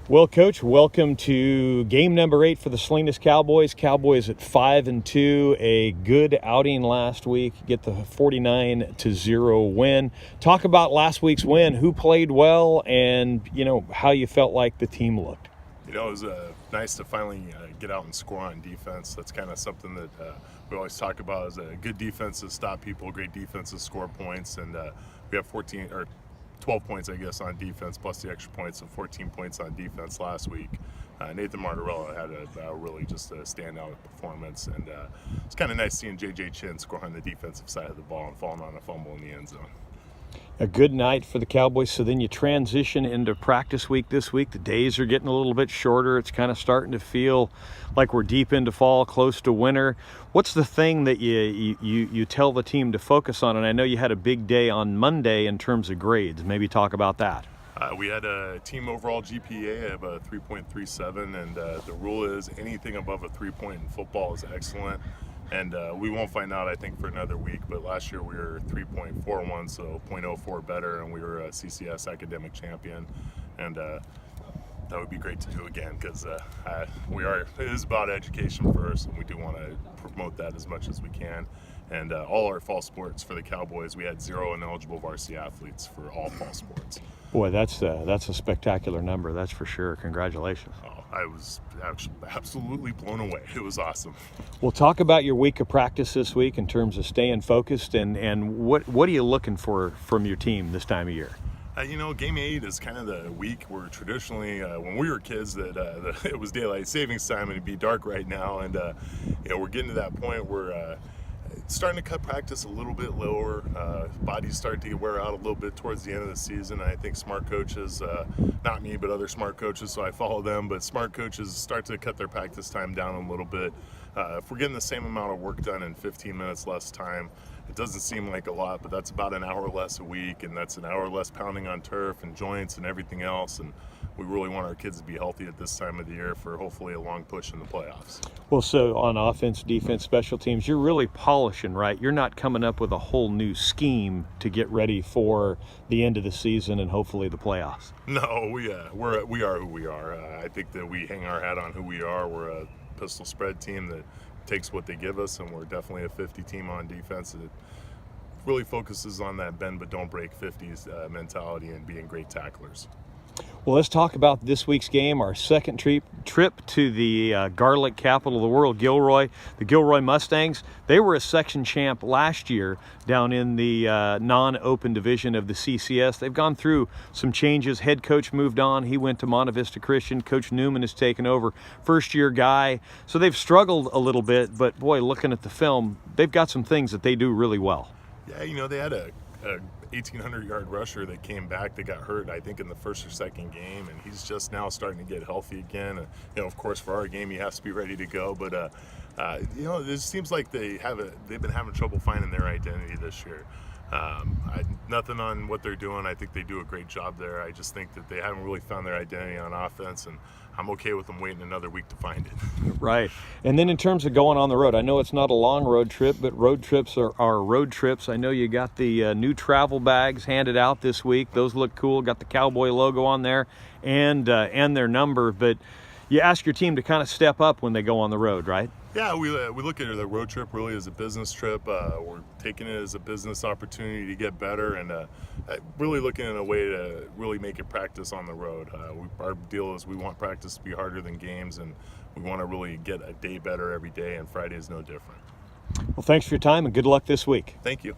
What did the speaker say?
Well, Coach, welcome to game number 8 for the Salinas Cowboys. Cowboys at 5-2, a good outing last week. Get the 49-0 win. Talk about last week's win. Who played well, and how you felt like the team looked. It was nice to finally get out and score on defense. That's kind of something that we always talk about: is good defenses stop people, great defenses score points, and we have 12 points, I guess, on defense, plus the extra points, so 14 points on defense last week. Nathan Martorella had a really just a standout performance, and it's kind of nice seeing J.J. Chin score on the defensive side of the ball and falling on a fumble in the end zone. A good night for the Cowboys. So then you transition into practice week this week. The days are getting a little bit shorter. It's kind of starting to feel like we're deep into fall, close to winter. What's the thing that you tell the team to focus on? And I know you had a big day on Monday in terms of grades. Maybe talk about that. We had a team overall GPA of a 3.37, and the rule is anything above a 3-point in football is excellent. And we won't find out, I think, for another week. But last year we were 3.41, so 0.04 better, and we were a CCS academic champion. And that would be great to do again, because it is about education first, and we do want to promote that as much as we can. And all our fall sports for the Cowboys, we had 0 ineligible varsity athletes for all fall sports. Boy, that's a spectacular number, that's for sure. Congratulations. Oh, I was actually absolutely blown away. It was awesome. Well, talk about your week of practice this week in terms of staying focused, and what are you looking for from your team this time of year? Game 8 is kind of the week where traditionally, when we were kids, it was daylight savings time and it'd be dark right now, and we're getting to that point where starting to cut practice a little bit lower. Bodies start to wear out a little bit towards the end of the season. I think smart coaches, not me, but other smart coaches, so I follow them, but smart coaches start to cut their practice time down a little bit. If we're getting the same amount of work done in 15 minutes less time, it doesn't seem like a lot, but that's about an hour less a week, and that's an hour less pounding on turf and joints and everything else. And we really want our kids to be healthy at this time of the year for hopefully a long push in the playoffs. Well, so on offense, defense, special teams, you're really polishing, right? You're not coming up with a whole new scheme to get ready for the end of the season and hopefully the playoffs. No, we are who we are. I think that we hang our hat on who we are. We're a pistol spread team that takes what they give us, and we're definitely a 50 team on defense that really focuses on that bend but don't break 50s mentality and being great tacklers. Well, let's talk about this week's game, our second trip to the garlic capital of the world, Gilroy. The Gilroy Mustangs, they were a section champ last year down in the non-open division of the CCS. They've gone through some changes. Head coach moved on. He went to Monte Vista Christian. Coach Newman has taken over, first-year guy. So they've struggled a little bit, but boy, looking at the film, they've got some things that they do really well. Yeah, they had a 1,800-yard rusher that came back that got hurt, I think, in the first or second game, and he's just now starting to get healthy again. Of course, for our game, he has to be ready to go, but it seems like they've been having trouble finding their identity this year. Nothing on what they're doing. I think they do a great job there. I just think that they haven't really found their identity on offense, and I'm okay with them waiting another week to find it. Right. And then in terms of going on the road, I know it's not a long road trip, but road trips are road trips. I know you got the new travel bags handed out this week. Those look cool. Got the Cowboy logo on there and their number. But you ask your team to kind of step up when they go on the road, right? Yeah, we look at the road trip really as a business trip. We're taking it as a business opportunity to get better, and really looking at a way to really make it practice on the road. Our deal is we want practice to be harder than games, and we want to really get a day better every day, and Friday is no different. Well, thanks for your time, and good luck this week. Thank you.